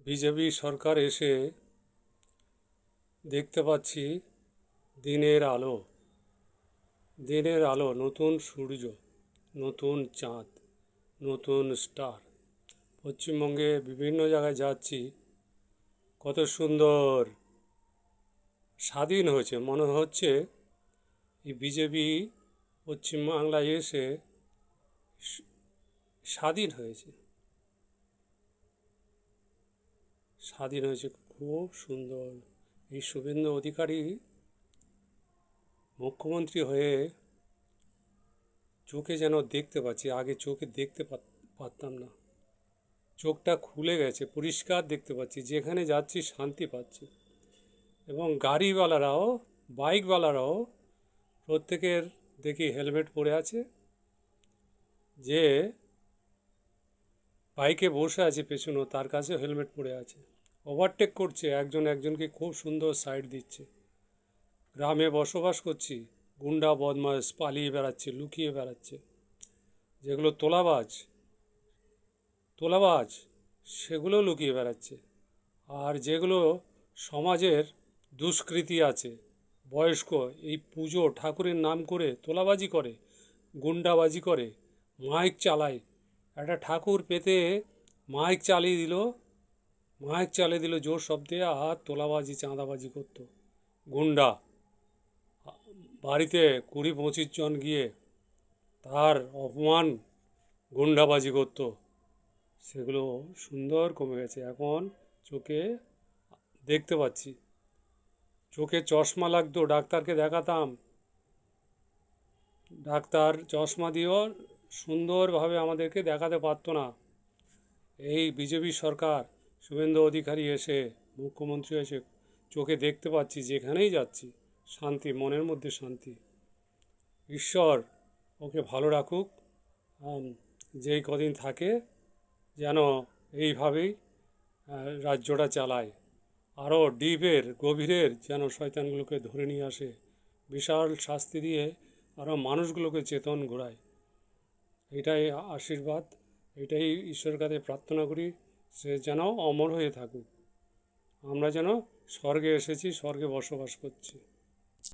BJP সরকার এসে দেখতে পাচ্ছি দিনের আলো, দিনের আলো, নতুন সূর্য, নতুন চাঁদ, নতুন স্টার। পশ্চিমবঙ্গে বিভিন্ন জায়গায় যাচ্ছি, কত সুন্দর স্বাধীন হয়েছে। মনে হচ্ছে এই বিজেপি পশ্চিমবাংলায় এসে স্বাধীন হয়েছে, স্বাধীন হয়েছে, খুব সুন্দর। এই শুভেন্দু অধিকারী মুখ্যমন্ত্রী হয়ে চোখে যেন দেখতে পাচ্ছি, আগে চোখে দেখতে পারতাম না। চোখটা খুলে গেছে, পরিষ্কার দেখতে পাচ্ছি, যেখানে যাচ্ছি শান্তি পাচ্ছি। এবং গাড়িওয়ালারাও, বাইকওয়ালারাও প্রত্যেকের দেখি হেলমেট পরে আছে। যে বাইকে বসে আছে পেছনেও, তার কাছে হেলমেট পরে আছে। ওভারটেক করছে, একজন একজনকে খুব সুন্দর সাইড দিচ্ছে। গ্রামে বসবাস করছি, গুন্ডা বদমাশ পালিয়ে বেড়াচ্ছে, লুকিয়ে বেড়াচ্ছে। যেগুলো তোলাবাজ সেগুলো লুকিয়ে বেড়াচ্ছে। আর যেগুলো সমাজের দুষ্কৃতি আছে, বয়স্ক, এই পুজো ঠাকুরের নাম করে তোলাবাজি করে, গুন্ডাবাজি করে, মাইক চালায়। একটা ঠাকুর পেতে মাইক চালিয়ে দিল জোর শব্দে, আর তোলাবাজি চাঁদাবাজি করতো। গুন্ডা বাড়িতে 20-25 জন গিয়ে তার অপমান, গুন্ডাবাজি করতো। সেগুলো সুন্দর কমে গেছে, এখন চোখে দেখতে পাচ্ছি। চোখে চশমা লাগতো, ডাক্তারকে দেখাতাম, ডাক্তার চশমা দিয়েও সুন্দরভাবে আমাদেরকে দেখাতে পারতো না। এই বিজেপি সরকার, শুভেন্দু অধিকারী এসে, মুখ্যমন্ত্রী এসে চোখে দেখতে পাচ্ছি, যেখানেই যাচ্ছি শান্তি, মনের মধ্যে শান্তি। ঈশ্বর ওকে ভালো রাখুক, যেই কদিন থাকে যেন এইভাবেই রাজ্যটা চালায়। আরও ডিপের গভীরের যেন শয়তানগুলোকে ধরে নিয়ে আসে, বিশাল শাস্তি দিয়ে আরও মানুষগুলোকে চেতন ঘোরায়। এটাই আশীর্বাদ, এটাই ঈশ্বরের কাছে প্রার্থনা করি, সে যেন অমর হয়ে থাকুক। আমরা যেন স্বর্গে এসেছি, স্বর্গে বসবাস করছি।